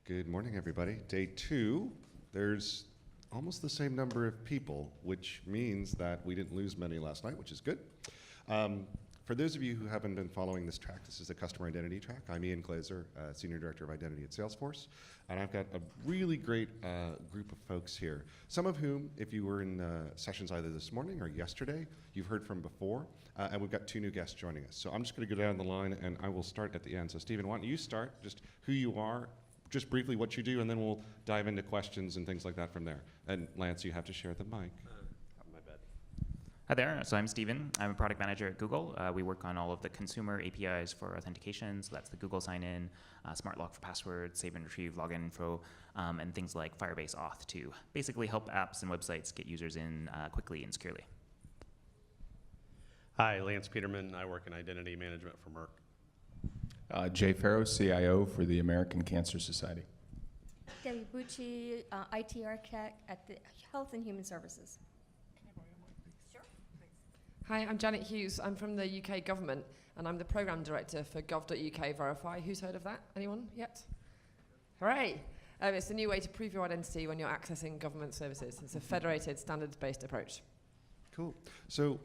Good morning, everybody. Day 2, there's almost the same number of people, which means that we didn't lose many last night, which is good. For those of you who haven't been following this track, this is the Customer Identity track. I'm Ian Glazer, Senior Director of Identity at Salesforce, and I've got a really great group of folks here, some of whom, if you were in sessions either this morning or yesterday, you've heard from before, and we've got 2 new guests joining us. So I'm just going to go down the line, and I will start at the end. So Stephen, why don't you start, just who you are, just briefly what you do, and then we'll dive into questions and things like that from there. And Lance, you have to share the mic. My bad. Hi there, so I'm Steven. I'm a product manager at Google. We work on all of the consumer APIs for authentication, so that's the Google sign-in, smart lock for passwords, save and retrieve login info, and things like Firebase Auth to basically help apps and websites get users in quickly and securely. Hi, Lance Peterman. I work in identity management for Merck. Jay Farrow, CIO for the American Cancer Society. Debbie Bucci, IT architect at the Health and Human Services. Sure. Hi, I'm Janet Hughes. I'm from the UK government, and I'm the program director for gov.uk Verify. Who's heard of that? Anyone yet? Hooray! It's a new way to prove your identity when you're accessing government services. It's a federated, standards-based approach. Cool. So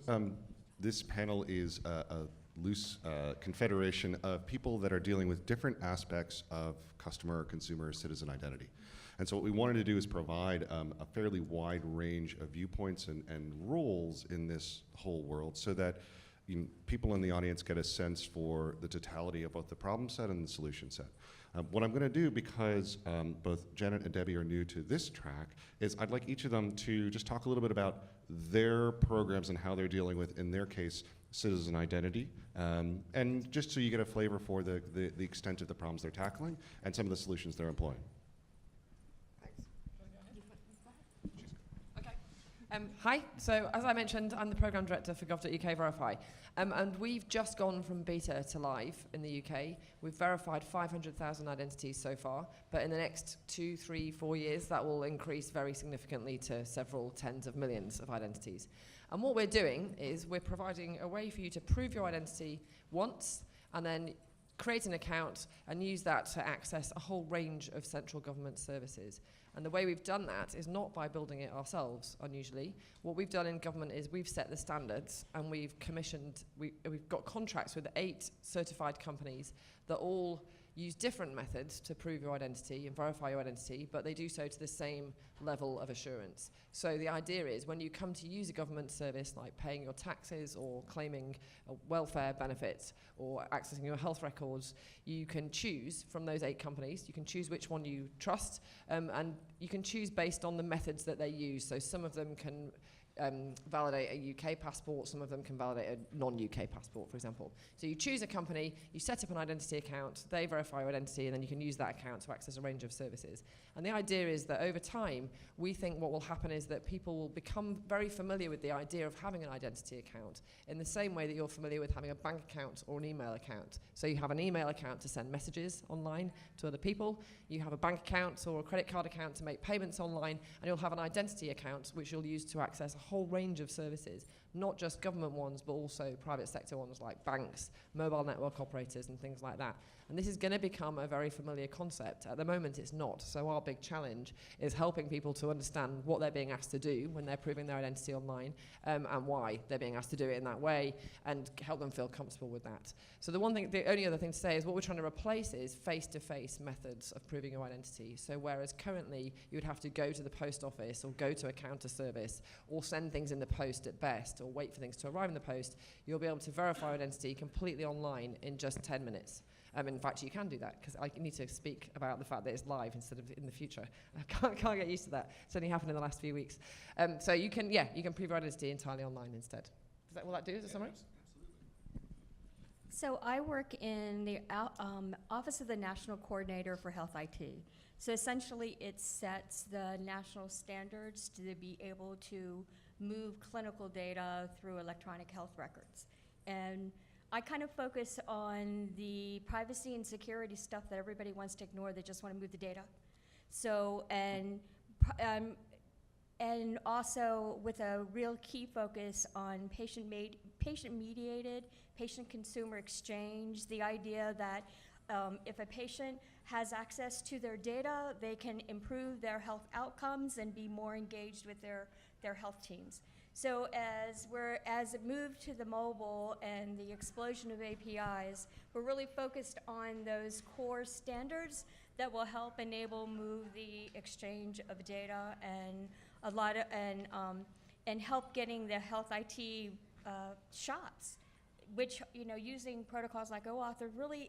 this panel is a loose confederation of people that are dealing with different aspects of customer, consumer, citizen identity. And so what we wanted to do is provide a fairly wide range of viewpoints and roles in this whole world so that people in the audience get a sense for the totality of both the problem set and the solution set. What I'm going to do, because both Janet and Debbie are new to this track, is I'd like each of them to just talk a little bit about their programs and how they're dealing with, in their case, citizen identity, and just so you get a flavor for the extent of the problems they're tackling and some of the solutions they're employing. Hi, so as I mentioned, I'm the program director for gov.uk Verify. And we've just gone from beta to live in the UK. We've verified 500,000 identities so far, but in the next 2, 3, 4 years, that will increase very significantly to several tens of millions of identities. And what we're doing is we're providing a way for you to prove your identity once, and then create an account and use that to access a whole range of central government services. And the way we've done that is not by building it ourselves, unusually. What we've done in government is we've set the standards, and we've got contracts with 8 certified companies that all use different methods to prove your identity and verify your identity, but they do so to the same level of assurance. So the idea is when you come to use a government service like paying your taxes or claiming welfare benefits or accessing your health records, you can choose from those 8 companies. You can choose which one you trust, and you can choose based on the methods that they use. So some of them can validate a UK passport, some of them can validate a non-UK passport, for example. So you choose a company, you set up an identity account, they verify your identity, and then you can use that account to access a range of services. And the idea is that over time, we think what will happen is that people will become very familiar with the idea of having an identity account in the same way that you're familiar with having a bank account or an email account. So you have an email account to send messages online to other people, you have a bank account or a credit card account to make payments online, and you'll have an identity account which you'll use to access a whole range of services, not just government ones, but also private sector ones like banks, mobile network operators, and things like that. And this is going to become a very familiar concept. At the moment, it's not. So our big challenge is helping people to understand what they're being asked to do when they're proving their identity online, and why they're being asked to do it in that way, and help them feel comfortable with that. So the only other thing to say is what we're trying to replace is face-to-face methods of proving your identity. So whereas currently you would have to go to the post office or go to a counter service or send things in the post at best or wait for things to arrive in the post, you'll be able to verify identity completely online in just 10 minutes. In fact, you can do that, because I need to speak about the fact that it's live instead of in the future. I can't get used to that. It's only happened in the last few weeks. So you can prove your identity entirely online instead. Will that do? Is it summary? So I work in the Office of the National Coordinator for Health IT. So essentially, it sets the national standards to be able to move clinical data through electronic health records. And I kind of focus on the privacy and security stuff that everybody wants to ignore. They just want to move the data. So, and also with a real key focus on patient-mediated, patient-consumer exchange, the idea that if a patient has access to their data, they can improve their health outcomes and be more engaged with their health teams. So as it moved to the mobile and the explosion of APIs, we're really focused on those core standards that will help enable move the exchange of data and and help getting the health IT shots, which, using protocols like OAuth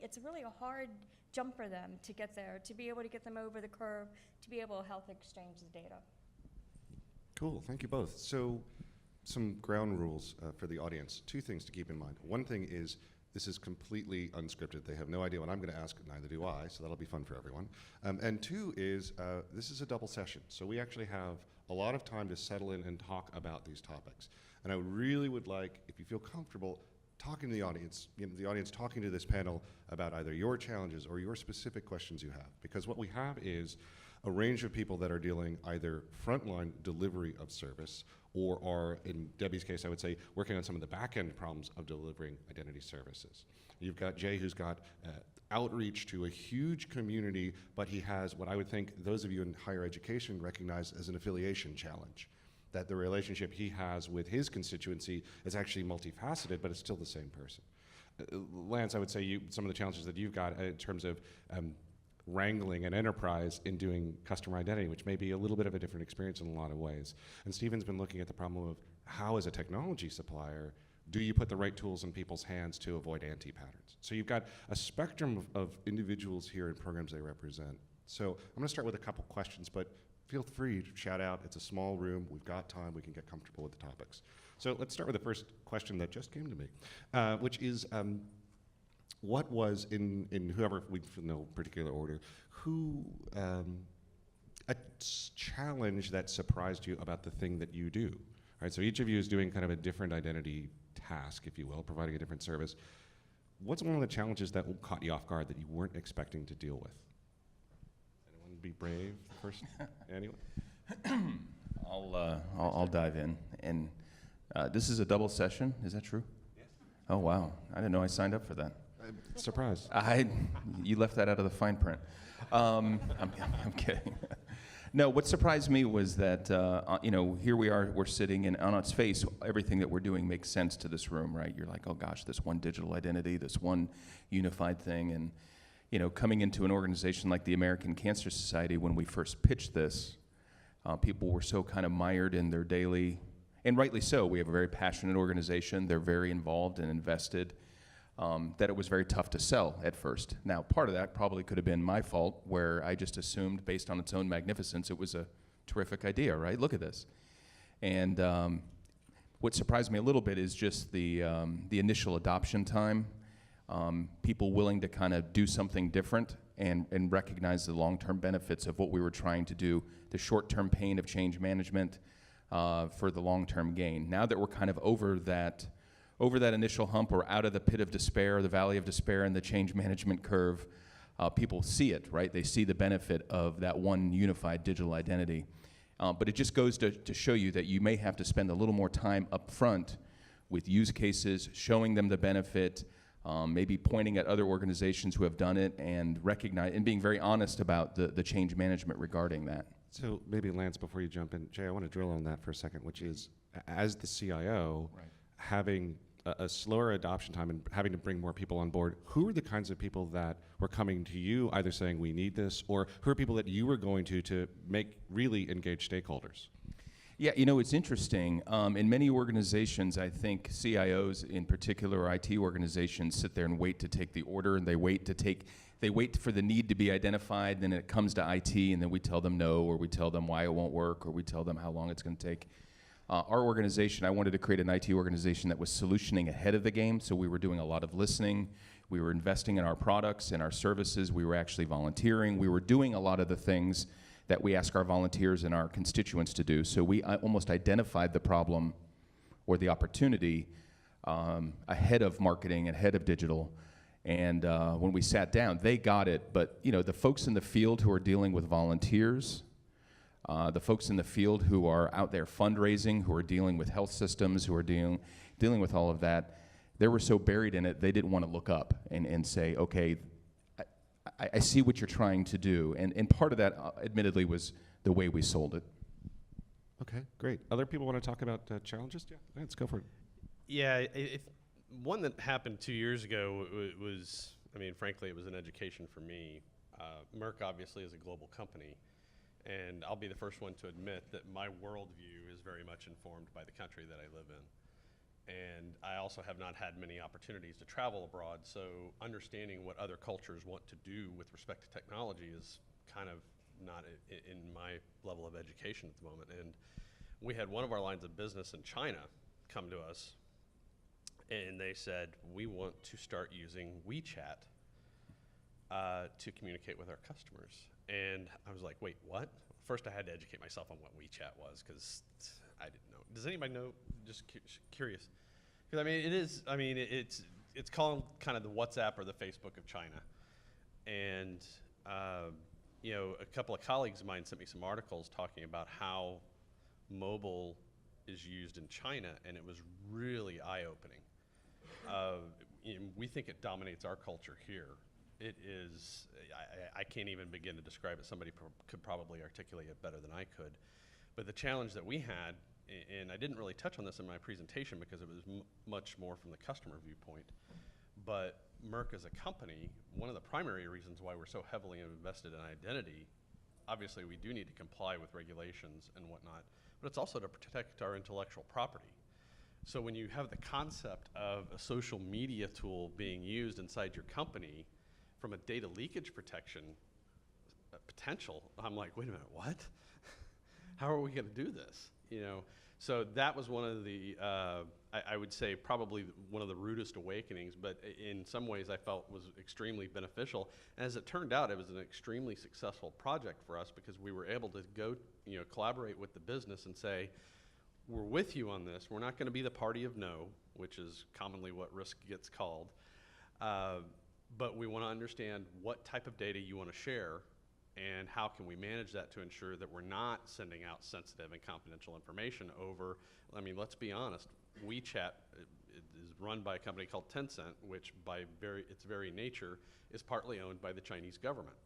it's really a hard jump for them to get there, to be able to get them over the curve, to be able to health exchange the data. Cool, thank you both. So some ground rules for the audience. Two things to keep in mind. One thing is this is completely unscripted. They have no idea what I'm going to ask, neither do I, so that'll be fun for everyone. And two is this is a double session, so we actually have a lot of time to settle in and talk about these topics. And I really would like, if you feel comfortable, talking to the audience talking to this panel about either your challenges or your specific questions you have. Because what we have is a range of people that are dealing either frontline delivery of service or are, in Debbie's case, I would say, working on some of the back-end problems of delivering identity services. You've got Jay, who's got outreach to a huge community, but he has what I would think those of you in higher education recognize as an affiliation challenge, that the relationship he has with his constituency is actually multifaceted, but it's still the same person. Lance, I would say some of the challenges that you've got in terms of wrangling an enterprise in doing customer identity, which may be a little bit of a different experience in a lot of ways. And Stephen's been looking at the problem of how, as a technology supplier, do you put the right tools in people's hands to avoid anti-patterns? So you've got a spectrum of individuals here and programs they represent. So I'm going to start with a couple questions, but feel free to shout out. It's a small room. We've got time. We can get comfortable with the topics. So let's start with the first question that just came to me, which is, what was, in whoever, we in no particular order, a challenge that surprised you about the thing that you do? All right, so each of you is doing kind of a different identity task, if you will, providing a different service. What's one of the challenges that caught you off guard that you weren't expecting to deal with? Anyone be brave first? Anyone? I'll dive in. And this is a double session, is that true? Yes. Oh, wow. I didn't know I signed up for that. Surprise. You left that out of the fine print. I'm kidding. No, what surprised me was that, here we are, we're sitting, and on its face, everything that we're doing makes sense to this room, right? You're like, oh gosh, this one digital identity, this one unified thing. And, coming into an organization like the American Cancer Society, when we first pitched this, people were so kind of mired in their daily, and rightly so, we have a very passionate organization, they're very involved and invested, that it was very tough to sell at first. Now, part of that probably could have been my fault, where I just assumed, based on its own magnificence, it was a terrific idea, right? Look at this. And what surprised me a little bit is just the initial adoption time, people willing to kind of do something different and recognize the long-term benefits of what we were trying to do, the short-term pain of change management for the long-term gain. Now that we're kind of over that initial hump, or out of the pit of despair, the valley of despair, and the change management curve, people see it, right? They see the benefit of that one unified digital identity. But it just goes to show you that you may have to spend a little more time up front with use cases, showing them the benefit, maybe pointing at other organizations who have done it, and being very honest about the change management regarding that. So maybe, Lance, before you jump in, Jay, I want to drill on that for a second, which is, as the CIO, Right. having a slower adoption time and having to bring more people on board, who are the kinds of people that were coming to you either saying we need this, or who are people that you were going to make really engage stakeholders? Yeah, it's interesting. In many organizations, I think CIOs in particular, or IT organizations, sit there and wait to take the order, and they wait for the need to be identified, then it comes to IT, and then we tell them no, or we tell them why it won't work, or we tell them how long it's going to take. Our organization, I wanted to create an IT organization that was solutioning ahead of the game, so we were doing a lot of listening, we were investing in our products and our services, we were actually volunteering, we were doing a lot of the things that we ask our volunteers and our constituents to do. So we almost identified the problem or the opportunity ahead of marketing, ahead of digital, and when we sat down, they got it, but the folks in the field who are dealing with volunteers, the folks in the field who are out there fundraising, who are dealing with health systems, who are dealing with all of that, they were so buried in it, they didn't want to look up and say, okay, I see what you're trying to do, and part of that, admittedly, was the way we sold it. Okay, great. Other people want to talk about challenges? Yeah, let's go for it. Yeah, one that happened 2 years ago was, I mean, frankly, it was an education for me. Merck obviously is a global company, and I'll be the first one to admit that my worldview is very much informed by the country that I live in. And I also have not had many opportunities to travel abroad, so understanding what other cultures want to do with respect to technology is kind of not in my level of education at the moment. And we had one of our lines of business in China come to us, and they said, we want to start using WeChat to communicate with our customers. And I was like, wait, what? First I had to educate myself on what WeChat was, because I didn't know. Does anybody know? Just curious. Because I mean, it is, I mean, it's called kind of the WhatsApp or the Facebook of China. And you know, a couple of colleagues of mine sent me some articles talking about how mobile is used in China, and it was really eye-opening. We think it dominates our culture here. It is, I can't even begin to describe it. Somebody could probably articulate it better than I could. But the challenge that we had, and I didn't really touch on this in my presentation because it was much more from the customer viewpoint, but Merck as a company, one of the primary reasons why we're so heavily invested in identity, obviously we do need to comply with regulations and whatnot, but it's also to protect our intellectual property. So when you have the concept of a social media tool being used inside your company from a data leakage protection potential, I'm like, wait a minute, what? How are we going to do this? You know, so that was one of the, I would say probably one of the rudest awakenings, but in some ways I felt was extremely beneficial. And as it turned out, it was an extremely successful project for us because we were able to go, you know, collaborate with the business and say, we're with you on this. We're not going to be the party of no, which is commonly what risk gets called. But we want to understand what type of data you want to share and how can we manage that to ensure that we're not sending out sensitive and confidential information over, I mean, let's be honest, WeChat is run by a company called Tencent, which by its very nature is partly owned by the Chinese government.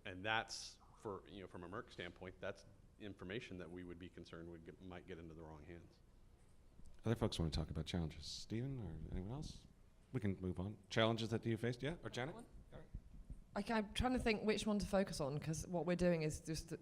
And that's, for, you know, from a Merck standpoint, that's information that we would be concerned might get into the wrong hands. Other folks want to talk about challenges. Stephen or anyone else? We can move on. Challenges that you faced, yeah? Or Janet? I'm trying to think which one to focus on, because what we're doing is just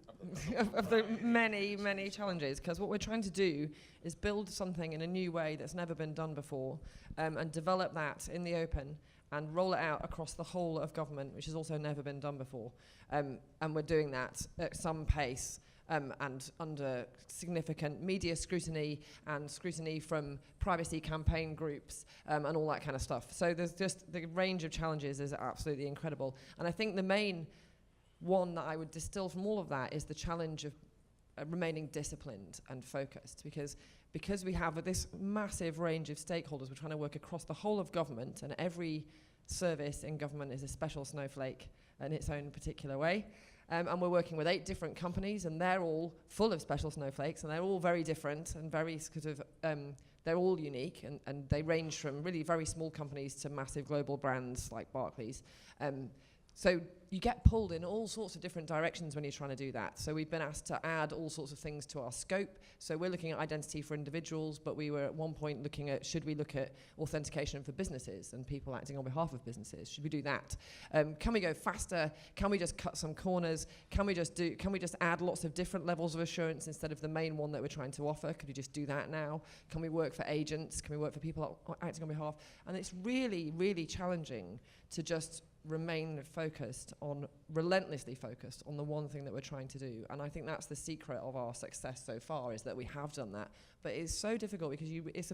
of the many, many challenges, because what we're trying to do is build something in a new way that's never been done before, and develop that in the open and roll it out across the whole of government, which has also never been done before. And we're doing that at some pace. And under significant media scrutiny and scrutiny from privacy campaign groups and all that kind of stuff. So there's just the range of challenges is absolutely incredible. And I think the main one that I would distill from all of that is the challenge of remaining disciplined and focused, because we have this massive range of stakeholders. We're trying to work across the whole of government, and every service in government is a special snowflake in its own particular way. And we're working with 8 different companies, and they're all full of special snowflakes, and they're all very different and very sort of, they're all unique, and they range from really very small companies to massive global brands like Barclays. So you get pulled in all sorts of different directions when you're trying to do that. So we've been asked to add all sorts of things to our scope. So we're looking at identity for individuals, but we were at one point looking at, should we look at authentication for businesses and people acting on behalf of businesses? Should we do that? Can we go faster? Can we just cut some corners? Can we just add lots of different levels of assurance instead of the main one that we're trying to offer? Could we just do that now? Can we work for agents? Can we work for people acting on behalf? And it's really, really challenging to just remain relentlessly focused on the one thing that we're trying to do. And I think that's the secret of our success so far, is that we have done that. But it's so difficult because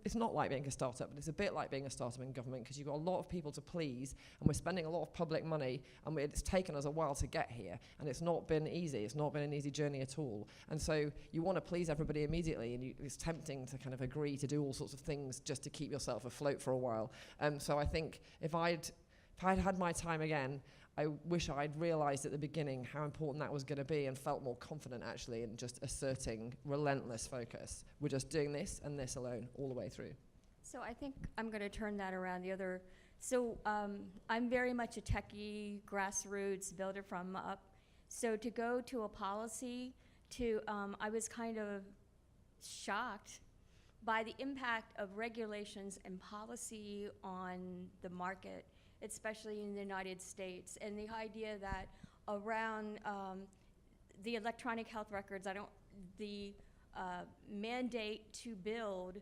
it's not like being a startup, but it's a bit like being a startup in government, because you've got a lot of people to please, and we're spending a lot of public money, and it's taken us a while to get here, and it's not been easy. It's not been an easy journey at all. And so you want to please everybody immediately, and it's tempting to kind of agree to do all sorts of things just to keep yourself afloat for a while. So I think if I'd had my time again, I wish I'd realized at the beginning how important that was going to be, and felt more confident actually in just asserting relentless focus. We're just doing this and this alone all the way through. So I think I'm going to turn that around. The other So I'm very much a techie, grassroots, builder from up. So to go to a policy, I was kind of shocked by the impact of regulations and policy on the market, especially in the United States, and the idea that around the electronic health records, the mandate to build,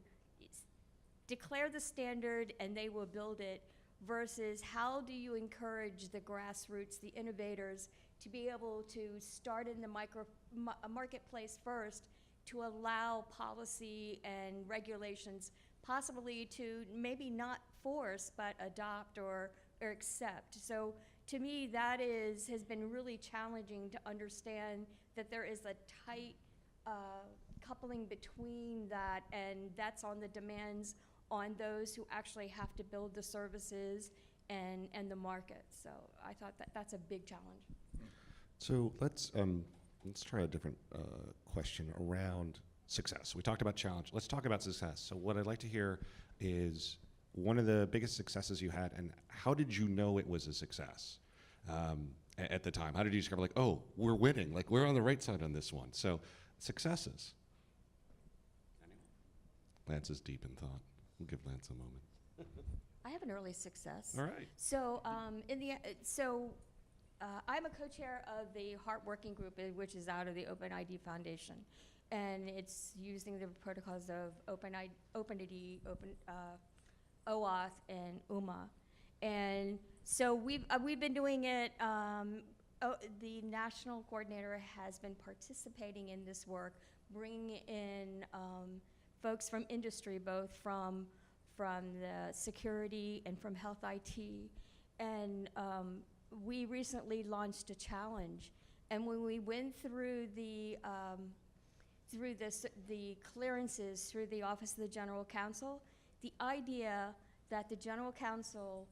declare the standard and they will build it, versus how do you encourage the grassroots, the innovators, to be able to start in the marketplace first, to allow policy and regulations possibly to maybe not force, but adopt or accept. So to me, that has been really challenging to understand that there is a tight coupling between that, and that's on the demands on those who actually have to build the services and the market. So I thought that's a big challenge. So let's try a different question around success. We talked about challenge. Let's talk about success. So what I'd like to hear is one of the biggest successes you had, and how did you know it was a success at the time? How did you discover, like, oh, we're winning, like we're on the right side on this one? So successes. Lance is deep in thought. We'll give Lance a moment. I have an early success. All right. So I'm a co-chair of the HEART working group, which is out of the OpenID Foundation, and it's using the protocols of OpenID, OAuth, and UMA. And so we've been doing it. The national coordinator has been participating in this work, bringing in folks from industry, both from the security and from health IT. And we recently launched a challenge. And when we went through the clearances through the Office of the General Counsel, the idea that the General Counsel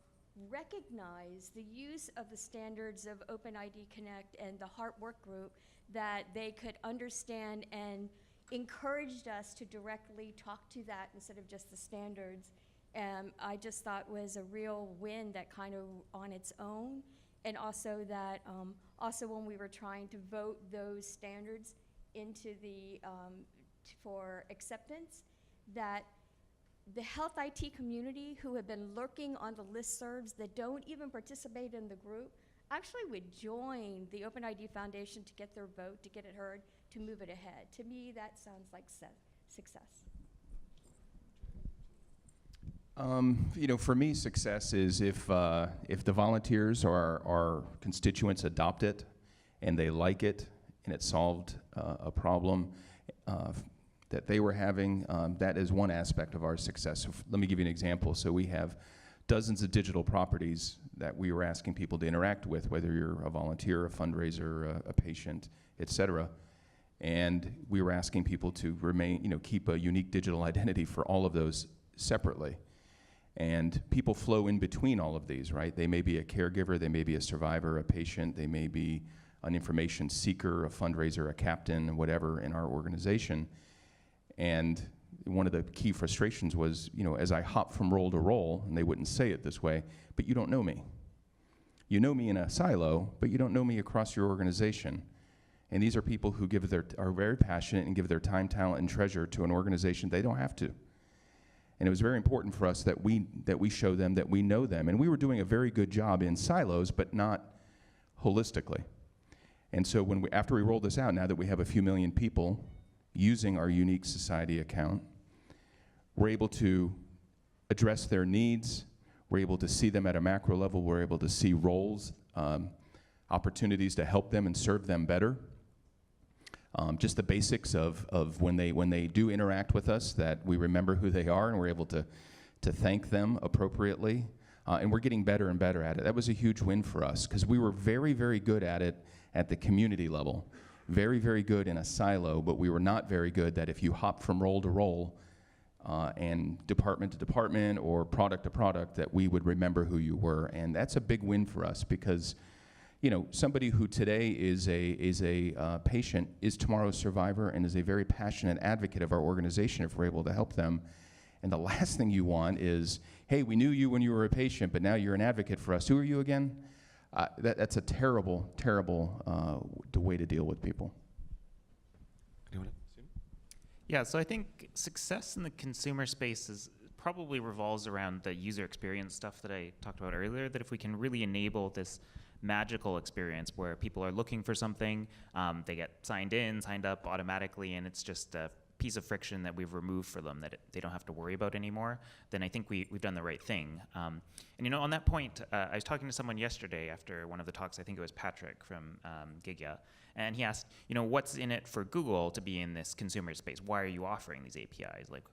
recognized the use of the standards of OpenID Connect and the HEART work group, that they could understand and encouraged us to directly talk to that instead of just the standards. I just thought was a real win, that kind of on its own. And also that, also when we were trying to vote those standards into the, for acceptance, that the health IT community who have been lurking on the listservs that don't even participate in the group actually would join the OpenID Foundation to get their vote, to get it heard, to move it ahead. To me, that sounds like success. You know, for me, success is if the volunteers or our constituents adopt it and they like it and it solved a problem that they were having. That is one aspect of our success. So let me give you an example. So we have dozens of digital properties that we were asking people to interact with, whether you're a volunteer, a fundraiser, a patient, et cetera. And we were asking people to keep a unique digital identity for all of those separately. And people flow in between all of these, right? They may be a caregiver, they may be a survivor, a patient, they may be an information seeker, a fundraiser, a captain, whatever in our organization. And one of the key frustrations was, as I hop from role to role, and they wouldn't say it this way, but you don't know me. You know me in a silo, but you don't know me across your organization. And these are people who are very passionate and give their time, talent, and treasure to an organization they don't have to. And it was very important for us that we show them that we know them. And we were doing a very good job in silos, but not holistically. And so after we rolled this out, now that we have a few million people using our unique society account, we're able to address their needs. We're able to see them at a macro level. We're able to see roles, opportunities to help them and serve them better. Just the basics of when they do interact with us, that we remember who they are and we're able to thank them appropriately. And we're getting better and better at it. That was a huge win for us because we were very, very good at it at the community level. Very, very good in a silo, but we were not very good that if you hop from role to role and department to department or product to product, that we would remember who you were. And that's a big win for us because somebody who today is a patient is tomorrow's survivor and is a very passionate advocate of our organization if we're able to help them. And the last thing you want is hey, we knew you when you were a patient, but now you're an advocate for us. Who are you again? That's a terrible, terrible way to deal with people. Yeah, so I think success in the consumer space probably revolves around the user experience stuff that I talked about earlier, that if we can really enable this magical experience where people are looking for something, they get signed up automatically, and it's just a piece of friction that we've removed for them that they don't have to worry about anymore, then I think we've done the right thing. And on that point, I was talking to someone yesterday after one of the talks, I think it was Patrick from Gigya, and he asked, what's in it for Google to be in this consumer space? Why are you offering these APIs? Like,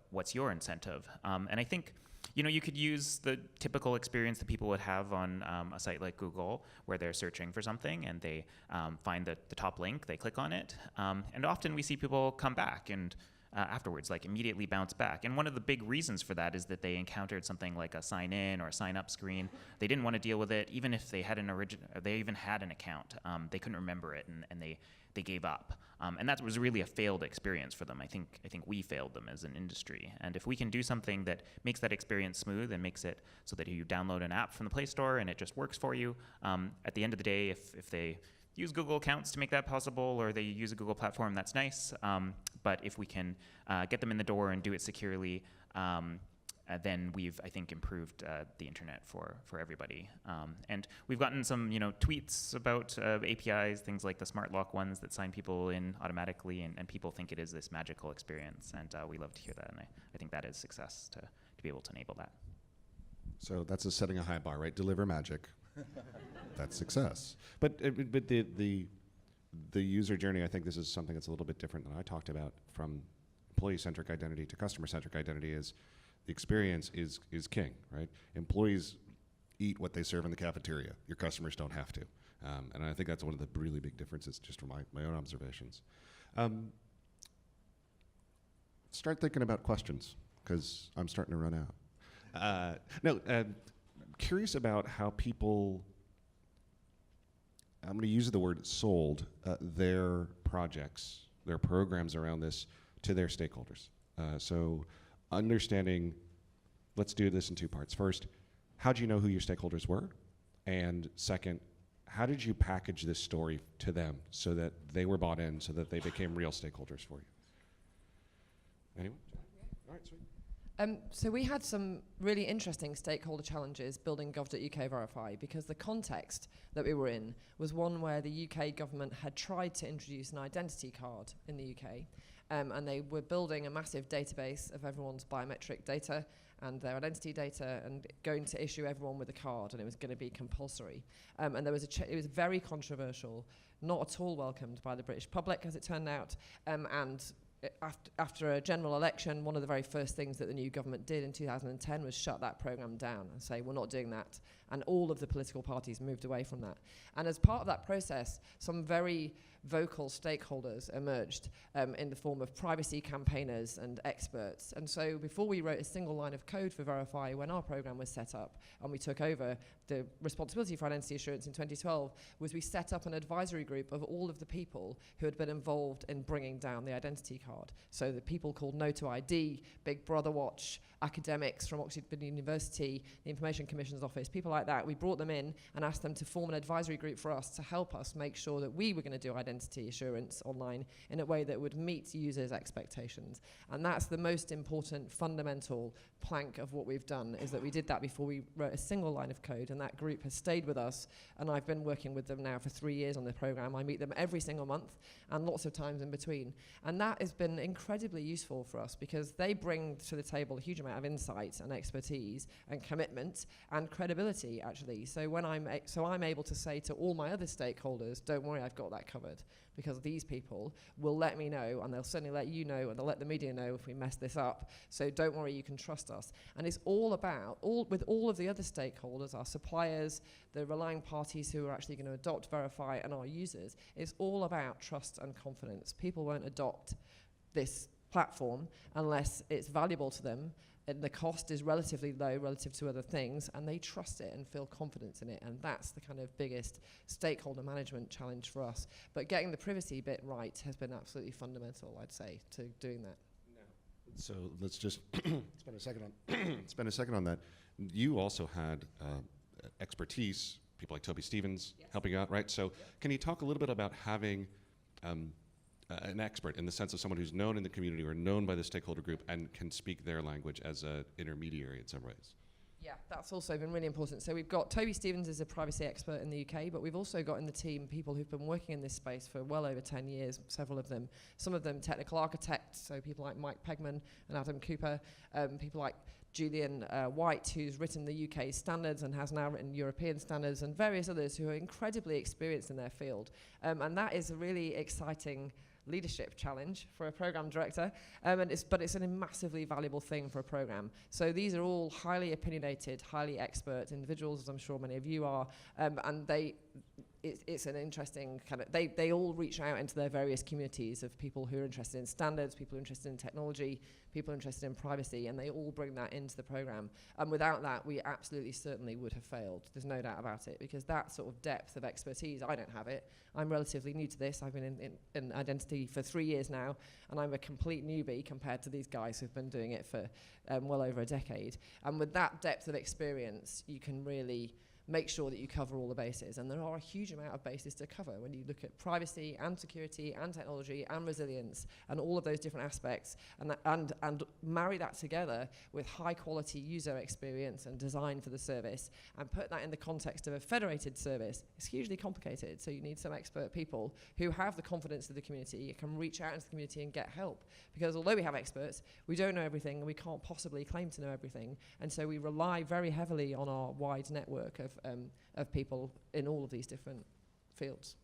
what's your incentive? And I think, you could use the typical experience that people would have on a site like Google, where they're searching for something and they find the top link, they click on it, and often we see people come back and afterwards, like immediately bounce back. And one of the big reasons for that is that they encountered something like a sign in or a sign up screen. They didn't want to deal with it, even if they had they even had an account. They couldn't remember it, and they gave up. And that was really a failed experience for them. I think we failed them as an industry. And if we can do something that makes that experience smooth and makes it so that you download an app from the Play Store and it just works for you, at the end of the day, if they use Google accounts to make that possible, or they use a Google platform, that's nice. But if we can get them in the door and do it securely, then we've, I think, improved the internet for everybody. And we've gotten some, tweets about APIs, things like the smart lock ones that sign people in automatically, and people think it is this magical experience, and we love to hear that, and I think that is success to be able to enable that. So that's setting a high bar, right? Deliver magic. That's success. But the user journey, I think this is something that's a little bit different than I talked about, from employee-centric identity to customer-centric identity. Is the experience is king, right? Employees eat what they serve in the cafeteria. Your customers don't have to. And I think that's one of the really big differences, just from my own observations. Start thinking about questions, because I'm starting to run out. Curious about how people, I'm going to use the word sold, their projects, their programs around this to their stakeholders. So understanding, let's do this in two parts. First, how do you know who your stakeholders were? And second, how did you package this story to them so that they were bought in, so that they became real stakeholders for you? Anyone? All right, sweet. So we had some really interesting stakeholder challenges building gov.uk Verify, because the context that we were in was one where the UK government had tried to introduce an identity card in the UK, and they were building a massive database of everyone's biometric data and their identity data, and going to issue everyone with a card, and it was going to be compulsory. And there was it was very controversial, not at all welcomed by the British public, as it turned out, and after a general election, one of the very first things that the new government did in 2010 was shut that programme down and say, we're not doing that. And all of the political parties moved away from that. And as part of that process, some very vocal stakeholders emerged in the form of privacy campaigners and experts. And so before we wrote a single line of code for Verify, when our programme was set up and we took over the responsibility for identity assurance in 2012, was we set up an advisory group of all of the people who had been involved in bringing down the identity card. So the people called No to ID, Big Brother Watch, academics from Oxford University, the Information Commission's Office, people like that. We brought them in and asked them to form an advisory group for us to help us make sure that we were going to do identity assurance online in a way that would meet users' expectations. And that's the most important fundamental plank of what we've done, is that we did that before we wrote a single line of code, and that group has stayed with us, and I've been working with them now for 3 years on the program. I meet them every single month and lots of times in between. And that has been incredibly useful for us, because they bring to the table a huge amount of insight and expertise and commitment and credibility, actually. So when I'm able to say to all my other stakeholders, don't worry, I've got that covered, because these people will let me know, and they'll certainly let you know, and they'll let the media know if we mess this up. So don't worry, you can trust us. And it's all about, with all of the other stakeholders, our suppliers, the relying parties who are actually going to adopt Verify, and our users, it's all about trust and confidence. People won't adopt this platform unless it's valuable to them, and the cost is relatively low relative to other things, and they trust it and feel confidence in it. And that's the kind of biggest stakeholder management challenge for us. But getting the privacy bit right has been absolutely fundamental, I'd say, to doing that. So let's just spend a second on that. You also had expertise, people like Toby Stevens helping out, right? So can you talk a little bit about having an expert in the sense of someone who's known in the community or known by the stakeholder group and can speak their language as an intermediary in some ways? Yeah, that's also been really important. So we've got Toby Stevens as a privacy expert in the UK, but we've also got in the team people who've been working in this space for well over 10 years, several of them. Some of them technical architects, so people like Mike Pegman and Adam Cooper, people like Julian White, who's written the UK standards and has now written European standards, and various others who are incredibly experienced in their field. And that is a really exciting leadership challenge for a program director, but it's a massively valuable thing for a program. So these are all highly opinionated, highly expert individuals, as I'm sure many of you are, and it's an interesting kind of, they all reach out into their various communities of people who are interested in standards, people who are interested in technology, people interested in privacy, and they all bring that into the program. And without that, we absolutely certainly would have failed. There's no doubt about it, because that sort of depth of expertise, I don't have it. I'm relatively new to this. I've been in identity for 3 years now, and I'm a complete newbie compared to these guys who've been doing it for well over a decade. And with that depth of experience, you can really make sure that you cover all the bases. And there are a huge amount of bases to cover when you look at privacy and security and technology and resilience and all of those different aspects, and marry that together with high quality user experience and design for the service, and put that in the context of a federated service. It's hugely complicated, so you need some expert people who have the confidence of the community, can reach out into the community and get help. Because although we have experts, we don't know everything, and we can't possibly claim to know everything. And so we rely very heavily on our wide network of people in all of these different fields.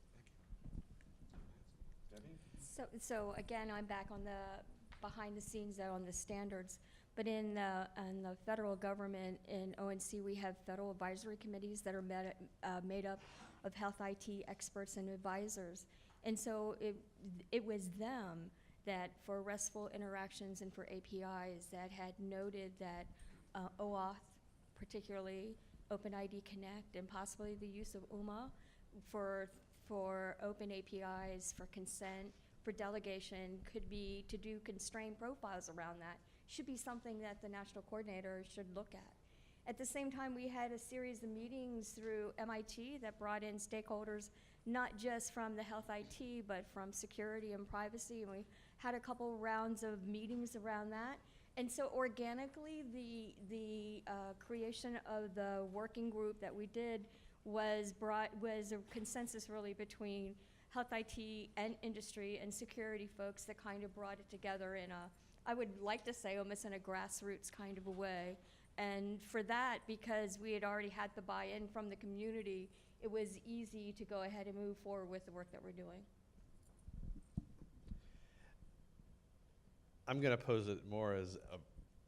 So again, I'm back on the behind the scenes on the standards, but in the federal government, in ONC, we have federal advisory committees that are made up of health IT experts and advisors. And so it was them that, for RESTful interactions and for APIs, that had noted that OAuth, particularly OpenID Connect, and possibly the use of UMA for open APIs, for consent, for delegation, could be to do constrained profiles around that. Should be something that the national coordinator should look at. At the same time, we had a series of meetings through MIT that brought in stakeholders, not just from the health IT, but from security and privacy, and we had a couple rounds of meetings around that. And so organically, the creation of the working group that we did was a consensus really between health IT and industry and security folks that kind of brought it together in I would like to say almost in a grassroots kind of a way. And for that, because we had already had the buy-in from the community, it was easy to go ahead and move forward with the work that we're doing. I'm going to pose it more as a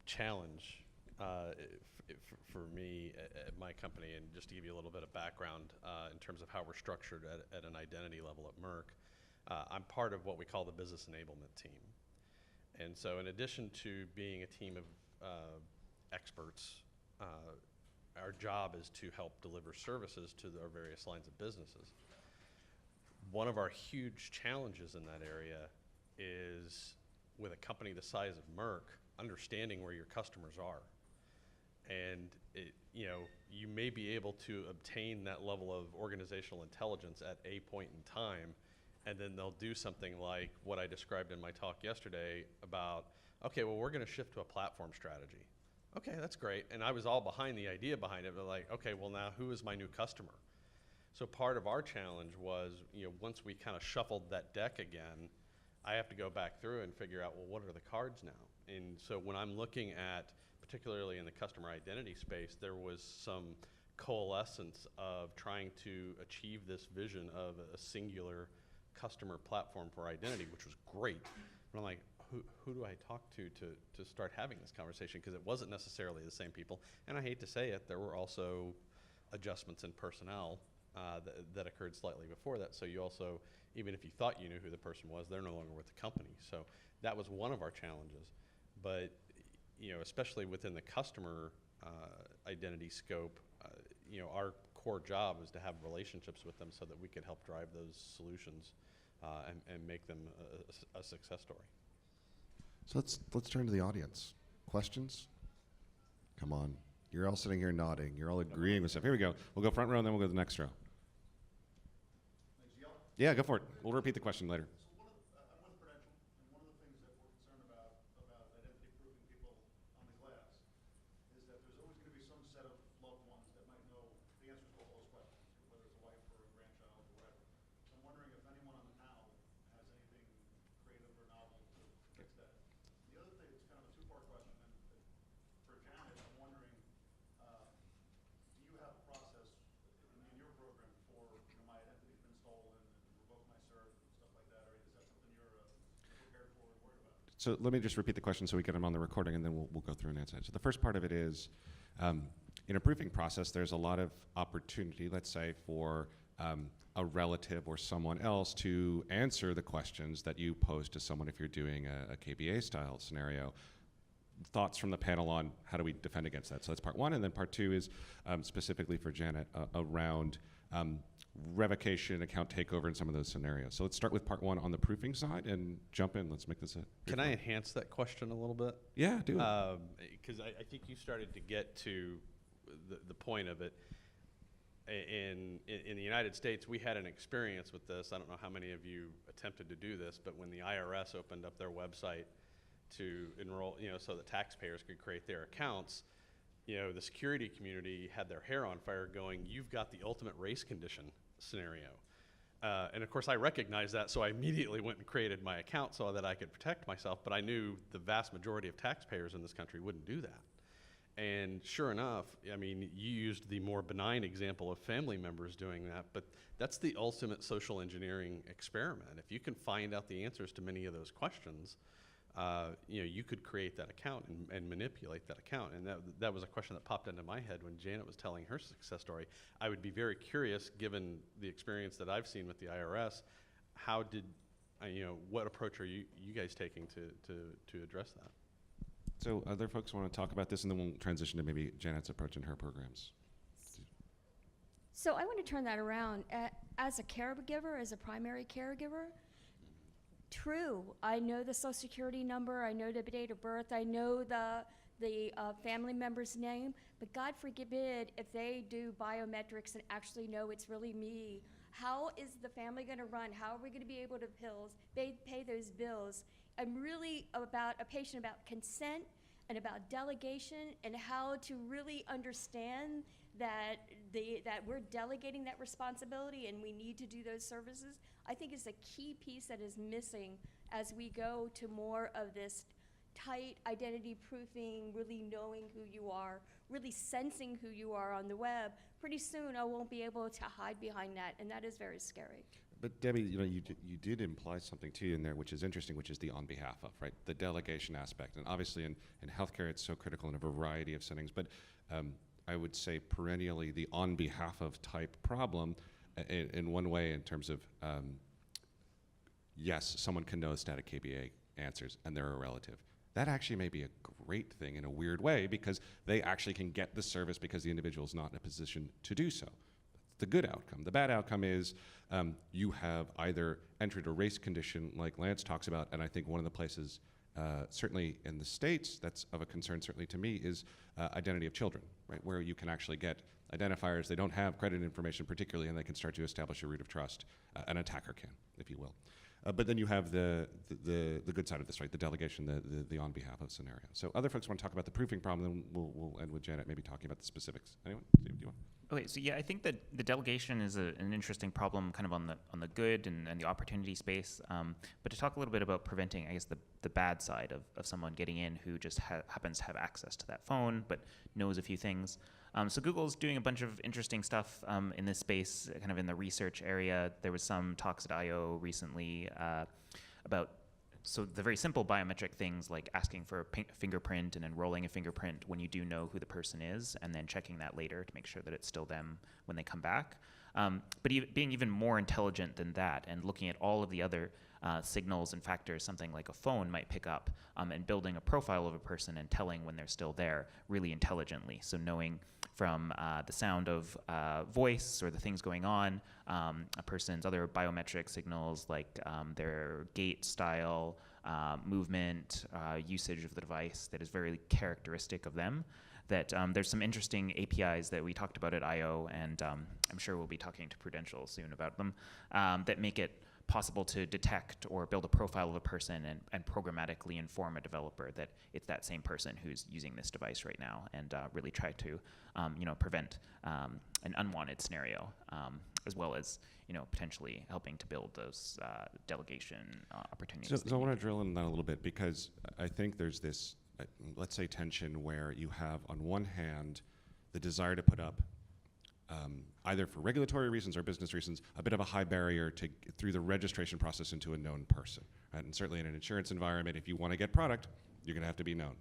challenge for me at my company, and just to give you a little bit of background in terms of how we're structured at an identity level at Merck. I'm part of what we call the business enablement team. And so in addition to being a team of experts, our job is to help deliver services to our various lines of businesses. One of our huge challenges in that area is, with a company the size of Merck, understanding where your customers are. And you may be able to obtain that level of organizational intelligence at a point in time, and then they'll do something like what I described in my talk yesterday about, okay, well, we're going to shift to a platform strategy. Okay, that's great. And I was all behind the idea behind it, but like, okay, well, now who is my new customer? So part of our challenge was, once we kind of shuffled that deck again, I have to go back through and figure out, well, what are the cards now? And so when I'm looking at, particularly in the customer identity space, there was some coalescence of trying to achieve this vision of a singular customer platform for identity, which was great. But I'm like, who do I talk to start having this conversation? Because it wasn't necessarily the same people. And I hate to say it, there were also adjustments in personnel that occurred slightly before that. So you also, even if you thought you knew who the person was, they're no longer with the company. So that was one of our challenges. But especially within the customer identity scope, our core job is to have relationships with them so that we could help drive those solutions and make them a success story. So let's turn to the audience. Questions? Come on. You're all sitting here nodding. You're all agreeing with stuff. Here we go. We'll go front row, and then we'll go to the next row. Yeah, go for it. We'll repeat the question later. So let me just repeat the question so we get them on the recording, and then we'll go through and answer it. So the first part of it is, in a proofing process, there's a lot of opportunity, let's say, for a relative or someone else to answer the questions that you pose to someone if you're doing a KBA-style scenario. Thoughts from the panel on how do we defend against that? So that's part one, and then part two is specifically for Janet around revocation, account takeover, and some of those scenarios. So let's start with part one on the proofing side and jump in. Let's make this a... Can I enhance that question a little bit? Yeah, do it. Because I think you started to get to the point of it. In the United States, we had an experience with this. I don't know how many of you attempted to do this, but when the IRS opened up their website to enroll, so that taxpayers could create their accounts, the security community had their hair on fire going, you've got the ultimate race condition scenario. And of course I recognized that, so I immediately went and created my account so that I could protect myself, but I knew the vast majority of taxpayers in this country wouldn't do that. And sure enough, I mean, you used the more benign example of family members doing that, but that's the ultimate social engineering experiment. If you can find out the answers to many of those questions, you could create that account and manipulate that account. And that was a question that popped into my head when Janet was telling her success story. I would be very curious, given the experience that I've seen with the IRS, how did, what approach are you guys taking to address that? So other folks want to talk about this, and then we'll transition to maybe Janet's approach in her programs. So I want to turn that around. As a caregiver, as a primary caregiver, true, I know the social security number, I know the date of birth, I know the family member's name, but God forbid if they do biometrics and actually know it's really me. How is the family going to run? How are we going to be able to pay those bills? I'm really a patient about consent and about delegation and how to really understand that we're delegating that responsibility and we need to do those services. I think it's a key piece that is missing as we go to more of this tight identity proofing, really knowing who you are, really sensing who you are on the web. Pretty soon I won't be able to hide behind that, and that is very scary. But Debbie, you did imply something too in there, which is interesting, which is the on behalf of, right? The delegation aspect. And obviously in healthcare, it's so critical in a variety of settings. But I would say perennially the on behalf of type problem in one way in terms of, yes, someone can know static KBA answers and they're a relative. That actually may be a great thing in a weird way because they actually can get the service because the individual is not in a position to do so. The good outcome. The bad outcome is you have either entered a race condition like Lance talks about, and I think one of the places, certainly in the States, that's of a concern certainly to me, is identity of children, right? Where you can actually get identifiers, they don't have credit information particularly, and they can start to establish a root of trust. An attacker can, if you will. But then you have the good side of this, right? The delegation, the on behalf of scenario. So other folks want to talk about the proofing problem, then we'll end with Janet maybe talking about the specifics. Anyone? Steve, do you want? Okay, so yeah, I think that the delegation is an interesting problem, kind of on the good and the opportunity space. But to talk a little bit about preventing, I guess the bad side of someone getting in who just happens to have access to that phone, but knows a few things. So Google's doing a bunch of interesting stuff in this space, kind of in the research area. There was some talks at I/O recently about the very simple biometric things like asking for a fingerprint and enrolling a fingerprint when you do know who the person is, and then checking that later to make sure that it's still them when they come back. But being even more intelligent than that and looking at all of the other signals and factors something like a phone might pick up, and building a profile of a person and telling when they're still there really intelligently. So knowing from the sound of voice or the things going on, a person's other biometric signals like their gait style, movement, usage of the device that is very characteristic of them. That there's some interesting APIs that we talked about at I/O, and I'm sure we'll be talking to Prudential soon about them, that make it possible to detect or build a profile of a person and programmatically inform a developer that it's that same person who's using this device right now, and really try to prevent an unwanted scenario, as well as potentially helping to build those delegation opportunities. So I want to drill in that a little bit, because I think there's this, let's say, tension where you have, on one hand, the desire to put up, either for regulatory reasons or business reasons, a bit of a high barrier to through the registration process into a known person. Right? And certainly in an insurance environment, if you want to get product, you're going to have to be known.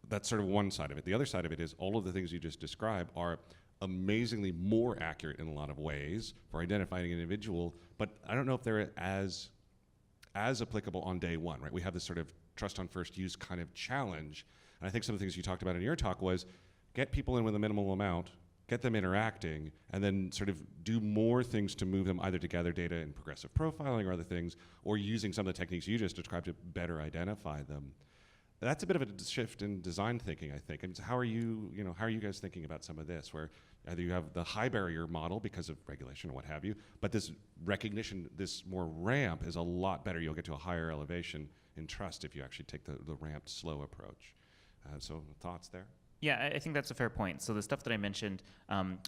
That's sort of one side of it. The other side of it is all of the things you just described are amazingly more accurate in a lot of ways for identifying an individual, but I don't know if they're as applicable on day one, right? We have this sort of trust on first use kind of challenge. And I think some of the things you talked about in your talk was get people in with a minimal amount, get them interacting, and then sort of do more things to move them either to gather data in progressive profiling or other things, or using some of the techniques you just described to better identify them. That's a bit of a shift in design thinking, I think. And so how are you guys thinking about some of this, where either you have the high barrier model because of regulation or what have you, but this recognition, this more ramp is a lot better. You'll get to a higher elevation in trust if you actually take the ramped slow approach. So thoughts there? Yeah, I think that's a fair point. So the stuff that I mentioned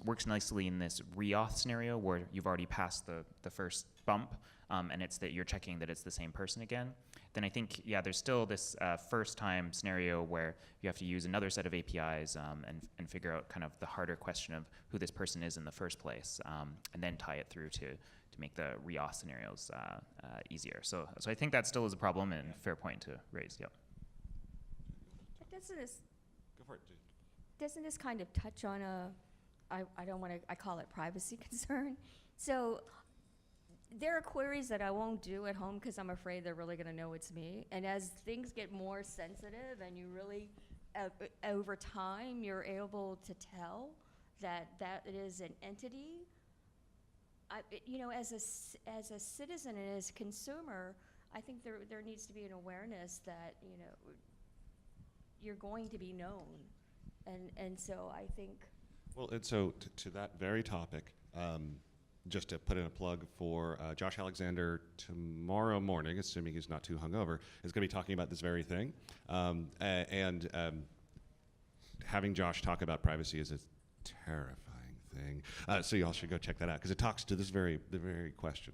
works nicely in this reauth scenario where you've already passed the first bump, and it's that you're checking that it's the same person again. Then I think, yeah, there's still this first-time scenario where you have to use another set of APIs and figure out kind of the harder question of who this person is in the first place, and then tie it through to make the reauth scenarios easier. So I think that still is a problem and fair point to raise. Yep. Go for it, dude. Doesn't this kind of touch on I call it privacy concern? So there are queries that I won't do at home because I'm afraid they're really going to know it's me. And as things get more sensitive and you really, over time, you're able to tell that it is an entity, as a citizen and as a consumer, I think there needs to be an awareness that, you're going to be known. And so I think. Well, and so to that very topic, just to put in a plug for Josh Alexander tomorrow morning, assuming he's not too hungover, is going to be talking about this very thing. Having Josh talk about privacy is a terrifying thing. So y'all should go check that out because it talks to the very question.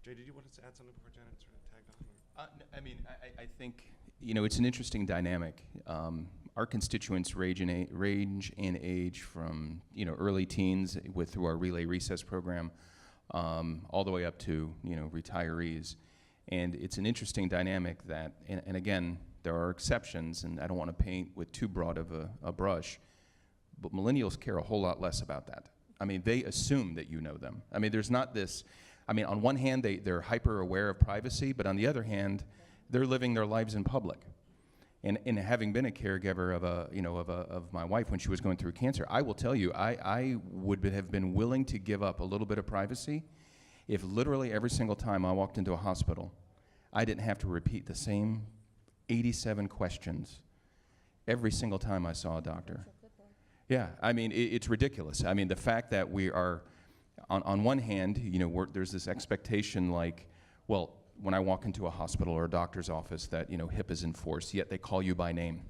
Jay, did you want to add something before Janet sort of tagged on? I think it's an interesting dynamic. Our constituents range in age from early teens through our Relay Recess program, all the way up to retirees, and it's an interesting dynamic that. And again, there are exceptions, and I don't want to paint with too broad of a brush, but millennials care a whole lot less about that. I mean, they assume that you know them. I mean, there's not this. I mean, on one hand, they're hyper aware of privacy, but on the other hand, they're living their lives in public. And having been a caregiver of my wife when she was going through cancer, I will tell you, I would have been willing to give up a little bit of privacy if literally every single time I walked into a hospital, I didn't have to repeat the same 87 questions every single time I saw a doctor. Yeah, I mean, it's ridiculous. I mean, the fact that we are, on one hand, there's this expectation like, well, when I walk into a hospital or a doctor's office that, HIPAA is enforced, yet they call you by name.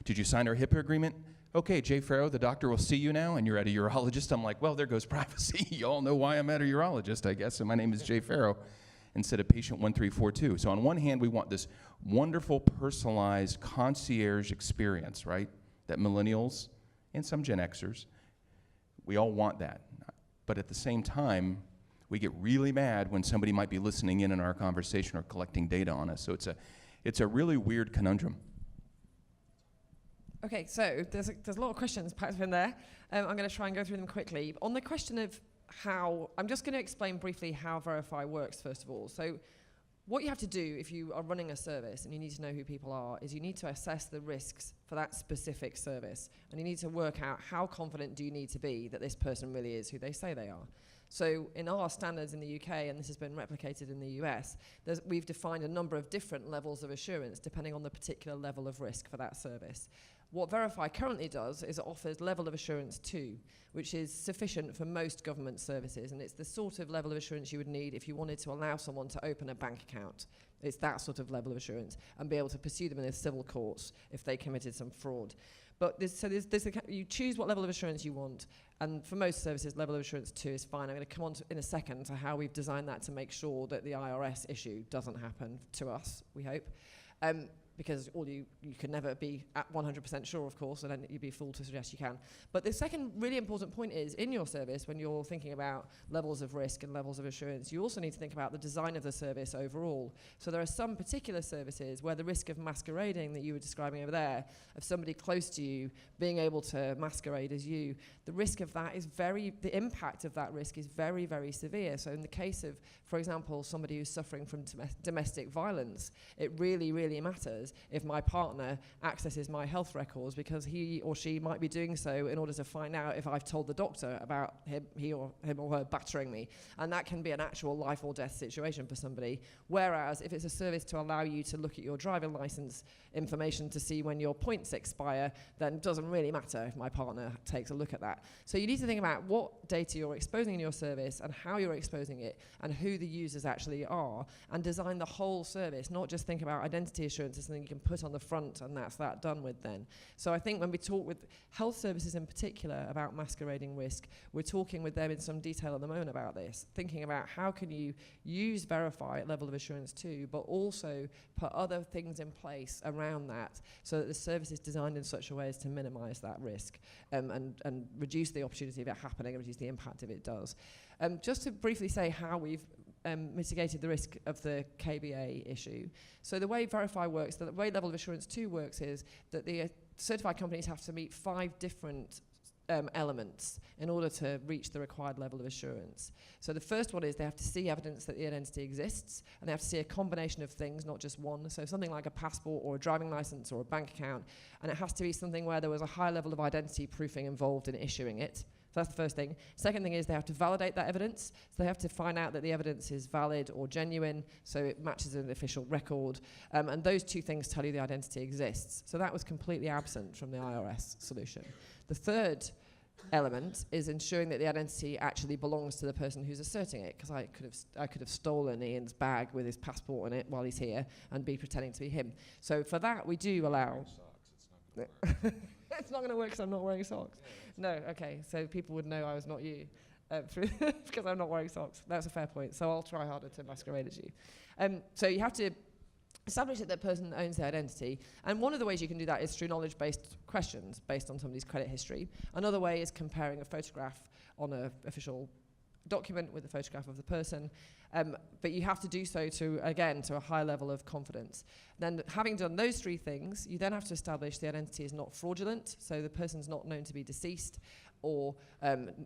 Did you sign our HIPAA agreement? Okay, Jay Farrow, the doctor will see you now, and you're at a urologist. I'm like, well, there goes privacy. You all know why I'm at a urologist, I guess, and my name is Jay Farrow instead of patient 1342. So on one hand, we want this wonderful, personalized concierge experience, right, that millennials and some Gen Xers, we all want that. But at the same time, we get really mad when somebody might be listening in on our conversation or collecting data on us. So it's a really weird conundrum. Okay, so there's a lot of questions packed in there. I'm going to try and go through them quickly. On the question of how, I'm just going to explain briefly how Verify works, first of all. So what you have to do if you are running a service and you need to know who people are is you need to assess the risks for that specific service. And you need to work out how confident do you need to be that this person really is who they say they are. So in our standards in the UK, and this has been replicated in the US, we've defined a number of different levels of assurance depending on the particular level of risk for that service. What Verify currently does is it offers level of assurance 2, which is sufficient for most government services, and it's the sort of level of assurance you would need if you wanted to allow someone to open a bank account. It's that sort of level of assurance, and be able to pursue them in the civil courts if they committed some fraud. But you choose what level of assurance you want, and for most services, level of assurance 2 is fine. I'm going to come on in a second to how we've designed that to make sure that the IRS issue doesn't happen to us, we hope. Because you can never be at 100% sure, of course, and then you'd be a fool to suggest you can. But the second really important point is, in your service, when you're thinking about levels of risk and levels of assurance, you also need to think about the design of the service overall. So there are some particular services where the risk of masquerading that you were describing over there, of somebody close to you being able to masquerade as you, the risk of that is the impact of that risk is very, very severe. So in the case of, for example, somebody who's suffering from domestic violence, it really, really matters if my partner accesses my health records, because he or she might be doing so in order to find out if I've told the doctor about him or her battering me. And that can be an actual life or death situation for somebody. Whereas if it's a service to allow you to look at your driving license information to see when your points expire, then it doesn't really matter if my partner takes a look at that. So you need to think about what data you're exposing in your service and how you're exposing it and who the users actually are, and design the whole service, not just think about identity assurance as something you can put on the front and that's that done with then. So I think when we talk with health services in particular about masquerading risk, we're talking with them in some detail at the moment about this, thinking about how can you use Verify at level of assurance 2, but also put other things in place around that so that the service is designed in such a way as to minimize that risk and reduce the opportunity of it happening and reduce the impact if it does. Just to briefly say how we've mitigated the risk of the KBA issue. So the way Verify works, the way level of assurance 2 works is that the certified companies have to meet 5 different elements in order to reach the required level of assurance. So the first one is they have to see evidence that the identity exists, and they have to see a combination of things, not just one. So something like a passport or a driving license or a bank account, and it has to be something where there was a high level of identity proofing involved in issuing it. So that's the first thing. Second thing is they have to validate that evidence. So they have to find out that the evidence is valid or genuine, so it matches an official record. And those 2 things tell you the identity exists. So that was completely absent from the IRS solution. The third element is ensuring that the identity actually belongs to the person who's asserting it, because I could have stolen Ian's bag with his passport in it while he's here and be pretending to be him. So for that, we do allow... It's not going to work because I'm not wearing socks. No, okay, so people would know I was not you because I'm not wearing socks. That's a fair point. So I'll try harder to masquerade as you. So you have to establish that that person owns their identity. And one of the ways you can do that is through knowledge-based questions based on somebody's credit history. Another way is comparing a photograph on an official document with a photograph of the person. But you have to do so to a high level of confidence. Then having done those 3 things, you then have to establish the identity is not fraudulent, so the person's not known to be deceased or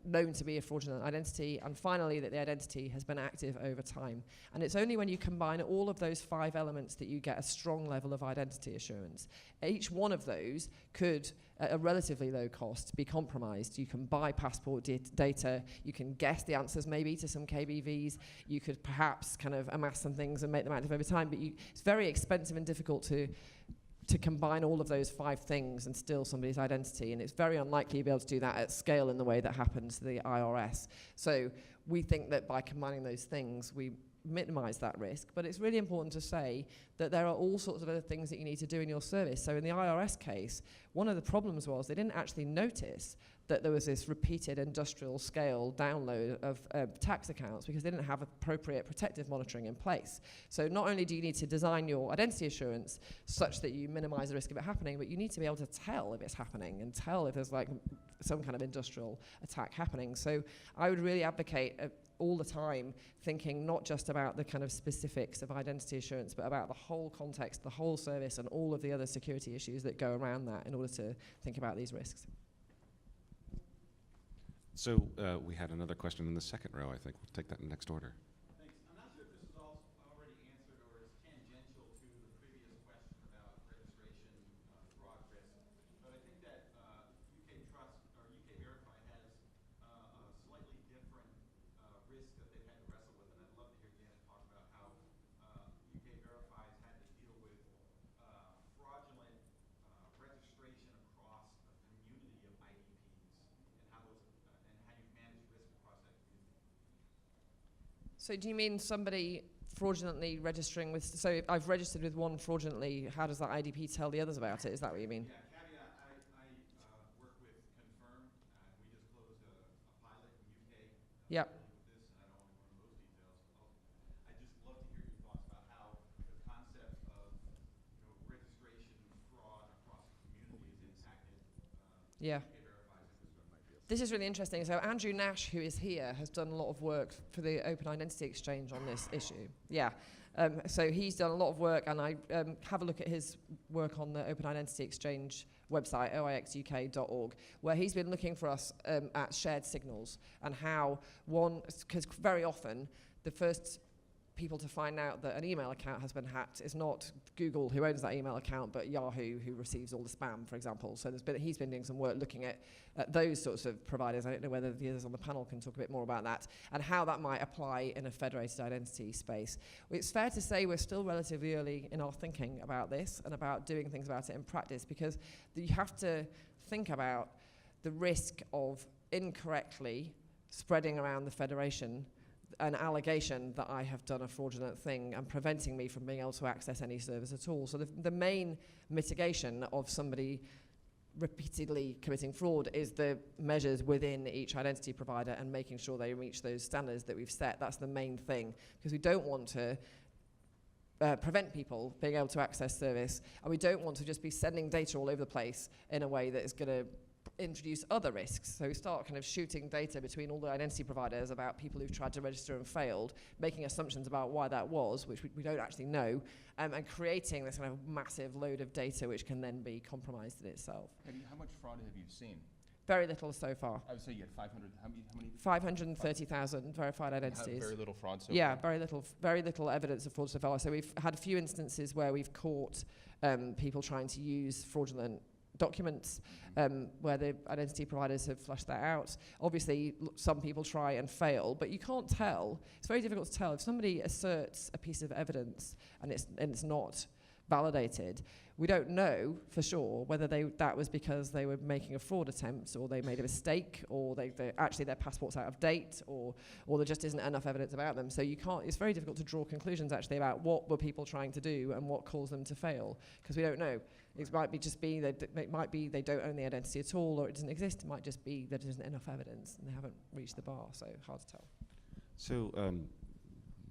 known to be a fraudulent identity, and finally that the identity has been active over time. And it's only when you combine all of those 5 elements that you get a strong level of identity assurance. Each one of those could, at a relatively low cost, be compromised. You can buy passport data, you can guess the answers maybe to some KBVs, you could perhaps kind of amass some things and make them active over time, but it's very expensive and difficult to combine all of those 5 things and steal somebody's identity, and it's very unlikely you'll be able to do that at scale in the way that happens to the IRS. So we think that by combining those things, we minimize that risk, but it's really important to say that there are all sorts of other things that you need to do in your service. So in the IRS case, one of the problems was they didn't actually notice that there was this repeated industrial scale download of tax accounts because they didn't have appropriate protective monitoring in place. So not only do you need to design your identity assurance such that you minimize the risk of it happening, but you need to be able to tell if it's happening and tell if there's like some kind of industrial attack happening. So I would really advocate all the time thinking not just about the kind of specifics of identity assurance, but about the whole context, the whole service, and all of the other security issues that go around that in order to think about these risks. So we had another question in the second row, I think. We'll take that in next order. Thanks. I'm not sure if this was already answered or is tangential to the previous question about registration fraud risk, but I think that UK Trust or UK Verify has a slightly different So do you mean somebody fraudulently registering with, so if I've registered with one fraudulently, how does that IDP tell the others about it? Is that what you mean? Yeah, caveat, I work with Confirm. We just closed a pilot in UK. Yep. With this, and I don't want to go into those details. I'd just love to hear your thoughts about how the concept of registration fraud across the community is impacted. Yeah. This is really interesting. So Andrew Nash, who is here, has done a lot of work for the Open Identity Exchange on this issue. Yeah. So he's done a lot of work, and I have a look at his work on the Open Identity Exchange website, oixuk.org, where he's been looking for us at shared signals and how one, because very often the first people to find out that an email account has been hacked is not Google, who owns that email account, but Yahoo, who receives all the spam, for example. So he's been doing some work looking at those sorts of providers. I don't know whether the others on the panel can talk a bit more about that and how that might apply in a federated identity space. It's fair to say we're still relatively early in our thinking about this and about doing things about it in practice, because you have to think about the risk of incorrectly spreading around the federation an allegation that I have done a fraudulent thing and preventing me from being able to access any service at all. So the main mitigation of somebody repeatedly committing fraud is the measures within each identity provider and making sure they reach those standards that we've set. That's the main thing, because we don't want to prevent people being able to access service, and we don't want to just be sending data all over the place in a way that is going to introduce other risks. So we start kind of shooting data between all the identity providers about people who've tried to register and failed, making assumptions about why that was, which we don't actually know, and creating this kind of massive load of data which can then be compromised in itself. How much fraud have you seen? Very little so far. I would say you had 500, how many? 530,000 verified identities. Very little fraud so Yeah, far. very little evidence of fraud so far. So we've had a few instances where we've caught people trying to use fraudulent documents where the identity providers have flushed that out. Obviously, some people try and fail, but you can't tell. It's very difficult to tell. If somebody asserts a piece of evidence and it's not validated, we don't know for sure whether that was because they were making a fraud attempt, or they made a mistake, or actually their passport's out of date, or there just isn't enough evidence about them. So you can't. It's very difficult to draw conclusions actually about what were people trying to do and what caused them to fail, because we don't know. It might be they don't own the identity at all, or it doesn't exist. It might just be that there isn't enough evidence and they haven't reached the bar. So hard to tell. So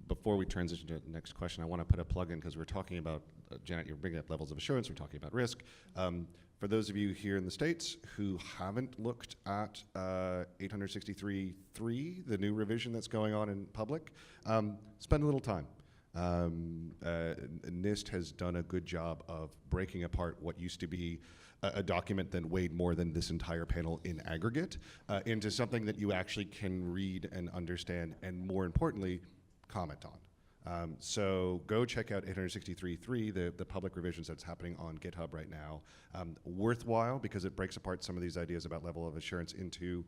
before we transition to the next question, I want to put a plug in, because we're talking about, Janet, you're bringing up levels of assurance, we're talking about risk. For those of you here in the States who haven't looked at 863.3, the new revision that's going on in public, spend a little time. NIST has done a good job of breaking apart what used to be a document that weighed more than this entire panel in aggregate into something that you actually can read and understand, and more importantly, comment on. So go check out 863.3, the public revisions that's happening on GitHub right now. Worthwhile, because it breaks apart some of these ideas about level of assurance into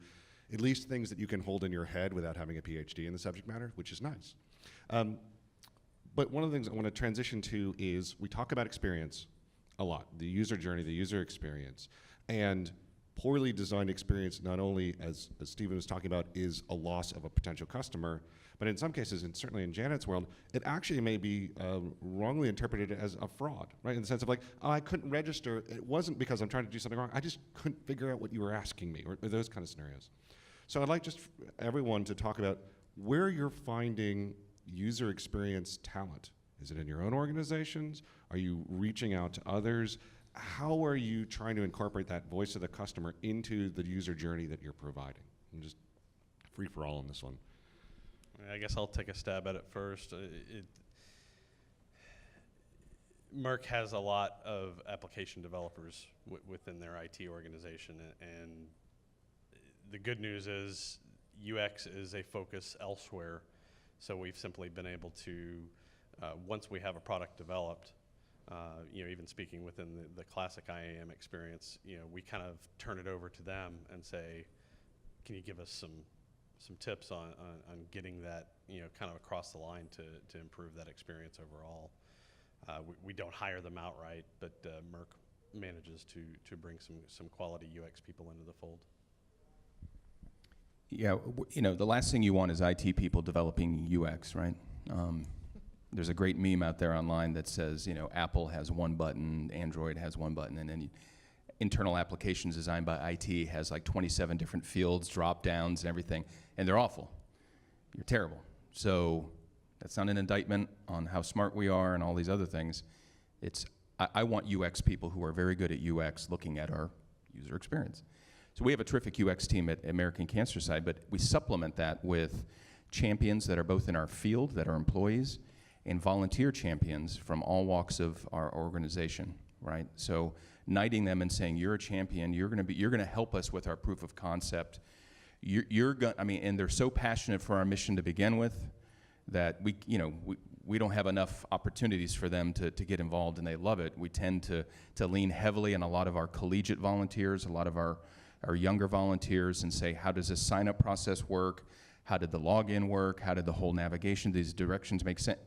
at least things that you can hold in your head without having a PhD in the subject matter, which is nice. But one of the things I want to transition to is we talk about experience a lot, the user journey, the user experience. And poorly designed experience, not only, as Stephen was talking about, is a loss of a potential customer, but in some cases, and certainly in Janet's world, it actually may be wrongly interpreted as a fraud, right? In the sense of like, oh, I couldn't register. It wasn't because I'm trying to do something wrong. I just couldn't figure out what you were asking me, or those kind of scenarios. So I'd like just everyone to talk about where you're finding user experience talent. Is it in your own organizations? Are you reaching out to others? How are you trying to incorporate that voice of the customer into the user journey that you're providing? I'm just free for all on this one. I guess I'll take a stab at it first. Merck has a lot of application developers within their IT organization, and the good news is UX is a focus elsewhere. So we've simply been able to, once we have a product developed, even speaking within the classic IAM experience, we kind of turn it over to them and say, can you give us some tips on getting that, kind of across the line to improve that experience overall. We don't hire them outright, but Merck manages to bring some quality UX people into the fold. Yeah, the last thing you want is IT people developing UX, right? There's a great meme out there online that says, Apple has one button, Android has one button, and then internal applications designed by IT has like 27 different fields, drop downs, and everything, and they're awful. You're terrible. So that's not an indictment on how smart we are and all these other things. I want UX people who are very good at UX looking at our user experience. So we have a terrific UX team at American Cancer Society, but we supplement that with champions that are both in our field, that are employees, and volunteer champions from all walks of our organization, right? So knighting them and saying, you're a champion, you're gonna help us with our proof of concept. And they're so passionate for our mission to begin with that we don't have enough opportunities for them to get involved, and they love it. We tend to lean heavily on a lot of our collegiate volunteers, a lot of our younger volunteers, and say, how does this sign-up process work? How did the login work? How did the whole navigation, these directions make sense?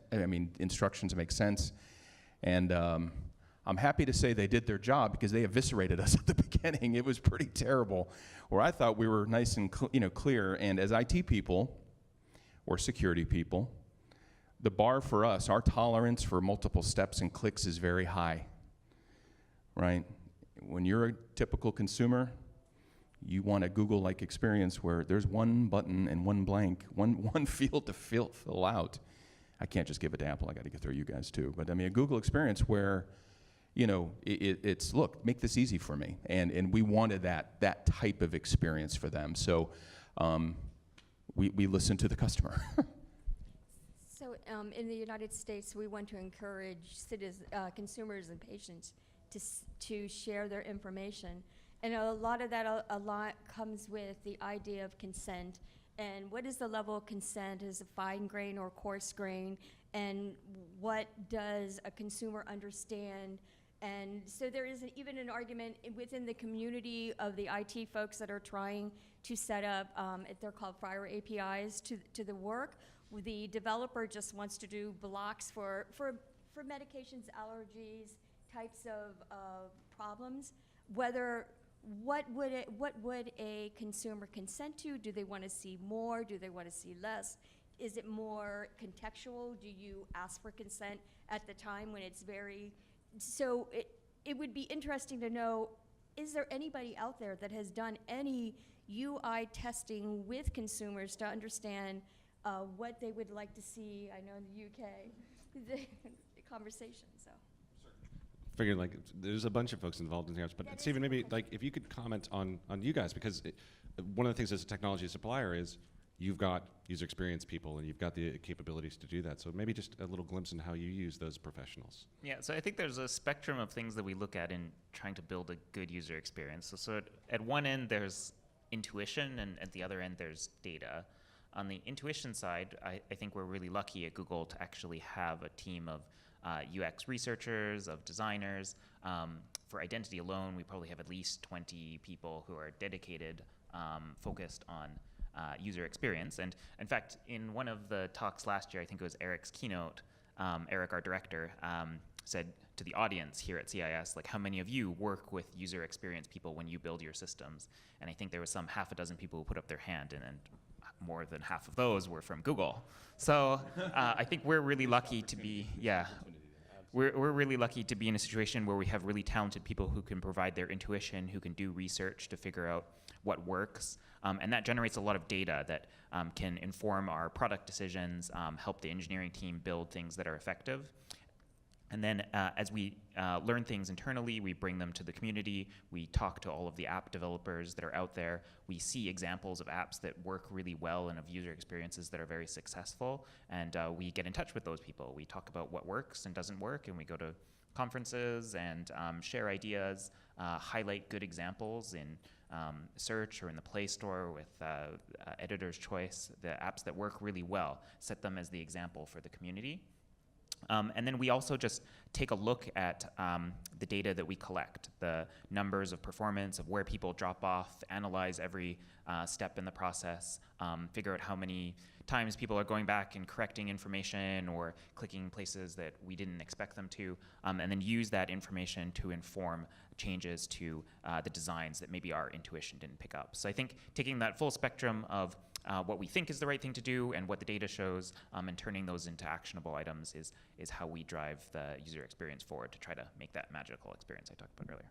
Instructions make sense. And I'm happy to say they did their job because they eviscerated us at the beginning. It was pretty terrible, where I thought we were nice and clear. And as IT people or security people, the bar for us, our tolerance for multiple steps and clicks is very high, right? When you're a typical consumer, you want a Google-like experience where there's one button and one blank, one field to fill out. I can't just give it to Apple. I got to get through you guys too. But a Google experience where, it's look, make this easy for me, and we wanted that type of experience for them. So we listen to the customer. So in the United States, we want to encourage consumers and patients to share their information. And a lot of that comes with the idea of consent. And what is the level of consent? Is it fine grain or coarse grain? And what does a consumer understand? And so there is even an argument within the community of the IT folks that are trying to set up, they're called FHIR APIs to the work. The developer just wants to do blocks for medications, allergies, types of problems. What would a consumer consent to? Do they want to see more? Do they want to see less? Is it more contextual? Do you ask for consent at the time when it's very... So it would be interesting to know, is there anybody out there that has done any UI testing with consumers to understand what they would like to see? I know in the UK, the conversation, so. Figured there's a bunch of folks involved in here, but Stephen, maybe if you could comment on you guys, because one of the things as a technology supplier is you've got user experience people and you've got the capabilities to do that. So maybe just a little glimpse into how you use those professionals. Yeah, so I think there's a spectrum of things that we look at in trying to build a good user experience. So at one end, there's intuition, and at the other end, there's data. On the intuition side, I think we're really lucky at Google to actually have a team of UX researchers, of designers. For identity alone, we probably have at least 20 people who are dedicated, focused on user experience. And in fact, in one of the talks last year, I think it was Eric's keynote, Eric, our director, said to the audience here at CIS, how many of you work with user experience people when you build your systems? And I think there was some half a dozen people who put up their hand, and more than half of those were from Google. So I think we're really lucky to be, we're really lucky to be in a situation where we have really talented people who can provide their intuition, who can do research to figure out what works. And that generates a lot of data that can inform our product decisions, help the engineering team build things that are effective. And then as we learn things internally, we bring them to the community. We talk to all of the app developers that are out there. We see examples of apps that work really well and of user experiences that are very successful. And we get in touch with those people. We talk about what works and doesn't work, and we go to conferences and share ideas, highlight good examples in search or in the Play Store with editor's choice, the apps that work really well, set them as the example for the community. And then we also just take a look at the data that we collect, the numbers of performance, of where people drop off, analyze every step in the process, figure out how many times people are going back and correcting information or clicking places that we didn't expect them to, and then use that information to inform changes to the designs that maybe our intuition didn't pick up. So I think taking that full spectrum of what we think is the right thing to do and what the data shows, and turning those into actionable items is how we drive the user experience forward to try to make that magical experience I talked about earlier.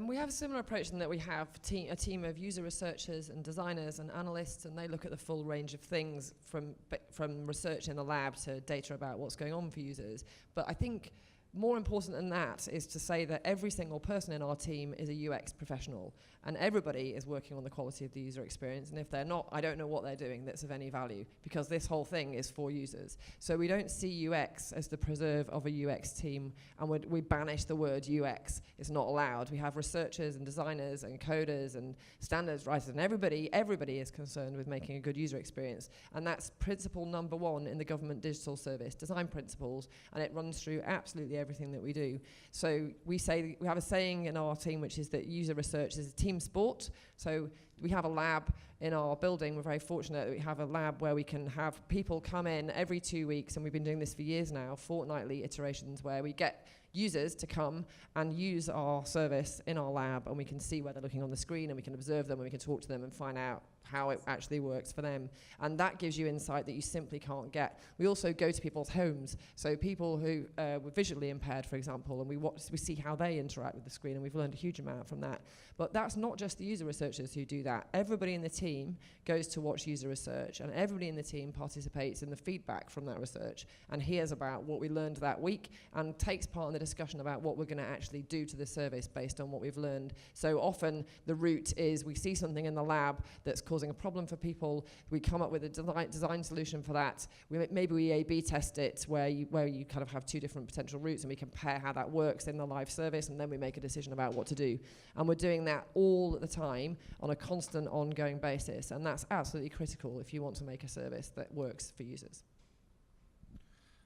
We have a similar approach in that we have a team of user researchers and designers and analysts, and they look at the full range of things from research in the lab to data about what's going on for users. But I think more important than that is to say that every single person in our team is a UX professional, and everybody is working on the quality of the user experience. And if they're not, I don't know what they're doing that's of any value, because this whole thing is for users. So we don't see UX as the preserve of a UX team, and we banish the word UX. It's not allowed. We have researchers and designers and coders and standards writers, and everybody is concerned with making a good user experience. And that's principle number one in the government digital service, design principles, and it runs through absolutely everything that we do. So we have a saying in our team, which is that user research is a team sport. So we have a lab in our building. We're very fortunate that we have a lab where we can have people come in every 2 weeks, and we've been doing this for years now, fortnightly iterations where we get users to come and use our service in our lab, and we can see where they're looking on the screen, and we can observe them, and we can talk to them and find out how it actually works for them. And that gives you insight that you simply can't get. We also go to people's homes, so people who were visually impaired, for example, and we see how they interact with the screen, and we've learned a huge amount from that. But that's not just the user researchers who do that. Everybody in the team goes to watch user research, and everybody in the team participates in the feedback from that research and hears about what we learned that week and takes part in the discussion about what we're going to actually do to the service based on what we've learned. So often the route is we see something in the lab that's causing a problem for people, we come up with a design solution for that. Maybe we A/B test it where you kind of have two different potential routes, and we compare how that works in the live service, and then we make a decision about what to do. And we're doing that all the time on a constant, ongoing basis, and that's absolutely critical if you want to make a service that works for users.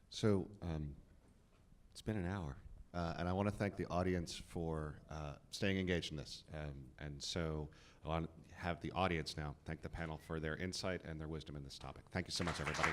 So it's been an hour, and I want to thank the audience for staying engaged in this. And so I want to have the audience now thank the panel for their insight and their wisdom in this topic. Thank you so much, everybody.